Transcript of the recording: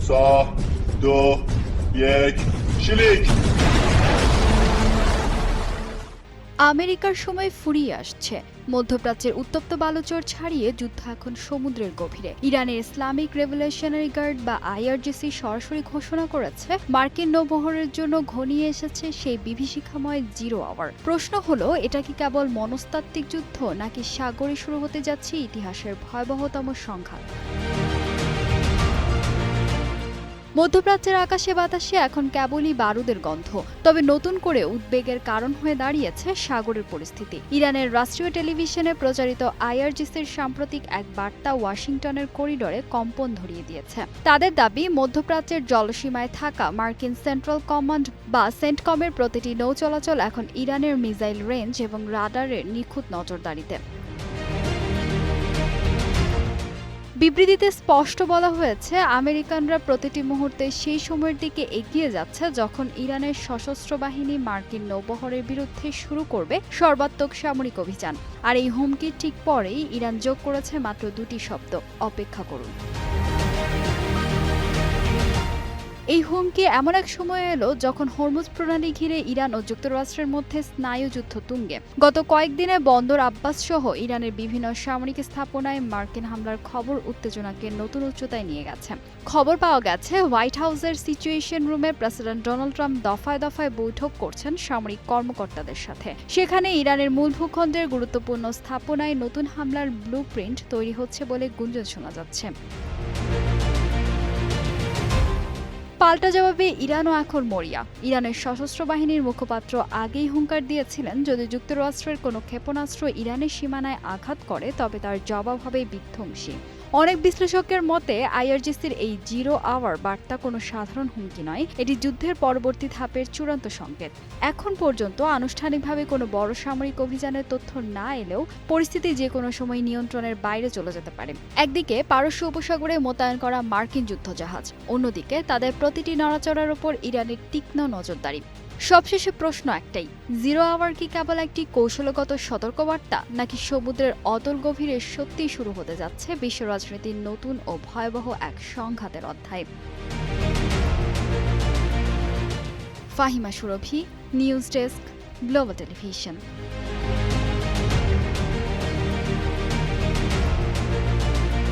3, 2, 1, شلیک! আমেরিকার সময় ফুরিয়ে আসছে। মধ্যপ্রাচ্যের উত্তপ্ত বালুচর ছাড়িয়ে যুদ্ধ এখন সমুদ্রের গভীরে। ইরানের ইসলামিক রেভলিউশনারি গার্ড বা আইআরজিসি সরাসরি ঘোষণা করেছে মার্কিন নৌবহরের জন্য ঘনিয়ে এসেছে সেই বিভীষিকাময় 0 আওয়ার। প্রশ্ন হলো, এটা কি কেবল মনস্তাত্ত্বিক যুদ্ধ, নাকি সাগরে শুরু হতে যাচ্ছে ইতিহাসের ভয়াবহতম সংঘাত? মধ্যপ্রাচ্যের আকাশে বাতাসে এখন কেবলই বারুদের গন্ধ, তবে নতুন করে উদ্বেগের কারণ হয়ে দাঁড়িয়েছে সাগরের পরিস্থিতি। ইরানের রাষ্ট্রীয় টেলিভিশনে প্রচারিত আইআরজিসির সাম্প্রতিক এক বার্তা ওয়াশিংটনের করিডোরে কম্পন ধরিয়ে দিয়েছে। তাদের দাবি, মধ্যপ্রাচ্যের জলসীমায় থাকা মার্কিন সেন্ট্রাল কমান্ড বা সেন্টকমের প্রতিটি নৌ চলাচল এখন ইরানের মিসাইল রেঞ্জ এবং রাডারের নিখুঁত নজরদারিতে। বিবৃতিতে স্পষ্ট বলা হয়েছে, আমেরিকানরা প্রতিটি মুহূর্তে সেই সময়ের দিকে এগিয়ে যাচ্ছে যখন ইরানের সশস্ত্র বাহিনী মার্কিন নৌবহরের বিরুদ্ধে শুরু করবে সর্বাত্মক সামরিক অভিযান। আর এই হুমকির ঠিক পরেই ইরান যোগ করেছে মাত্র 2টি শব্দ: অপেক্ষা করুন। এই হুমকি এমন এক সময় এলো যখন হরমুজ প্রণালী ঘিরে ইরান ও যুক্তরাষ্ট্রের মধ্যে স্নায়ুযুদ্ধ তুঙ্গে। গত কয়েকদিনে বন্দর আব্বাস সহ ইরানের বিভিন্ন সামরিক স্থাপনায় মার্কিন হামলার খবর উত্তেজনাকে নতুন উচ্চতায় নিয়ে গেছে। খবর পাওয়া গেছে, হোয়াইট হাউসের সিচুয়েশন রুমে প্রেসিডেন্ট ডোনাল্ড ট্রাম্প দফায় দফায় বৈঠক করছেন সামরিক কর্মকর্তাদের সাথে। সেখানে ইরানের মূল ভূখণ্ডের গুরুত্বপূর্ণ স্থাপনায় নতুন হামলার ব্লুপ্রিন্ট তৈরি হচ্ছে বলে গুঞ্জন শোনা যাচ্ছে। পাল্টা জবাবে ইরানও এখন মরিয়া। ইরানের সশস্ত্র বাহিনীর মুখপাত্র আগেই হুঙ্কার দিয়েছিলেন, যদি যুক্তরাষ্ট্রের কোনো ক্ষেপণাস্ত্র ইরানের সীমানায় আঘাত করে তবে তার জবাব হবে বিধ্বংসী। অনেক বিশ্লেষকের মতে, আইআরজিসির এই 0 আওয়ার বার্তা কোনো সাধারণ হুমকি নয়, এটি যুদ্ধের পরবর্তী ধাপের চূড়ান্ত সংকেত। এখন পর্যন্ত আনুষ্ঠানিকভাবে কোনো বড় সামরিক অভিযানের তথ্য না এলেও পরিস্থিতি যে কোনো সময় নিয়ন্ত্রণের বাইরে চলে যেতে পারে। একদিকে পারস্য উপসাগরে মোতায়েন করা মার্কিন যুদ্ধজাহাজ, অন্যদিকে তাদের প্রতিটি নড়াচড়ার ওপর ইরানের তীক্ষ্ণ নজরদারি। সবশেষে প্রশ্ন একটাই, 0 আওয়ার কি কেবল একটি কৌশলগত সতর্কবার্তা, নাকি সমুদ্রের অতল গভীরে সত্যিই শুরু হতে যাচ্ছে বিশ্ব রাজনীতির নতুন ও ভয়াবহ এক সংঘাতের অধ্যায়? ফাহিমা সুরভি, নিউজ ডেস্ক, গ্লোবাল টেলিভিশন।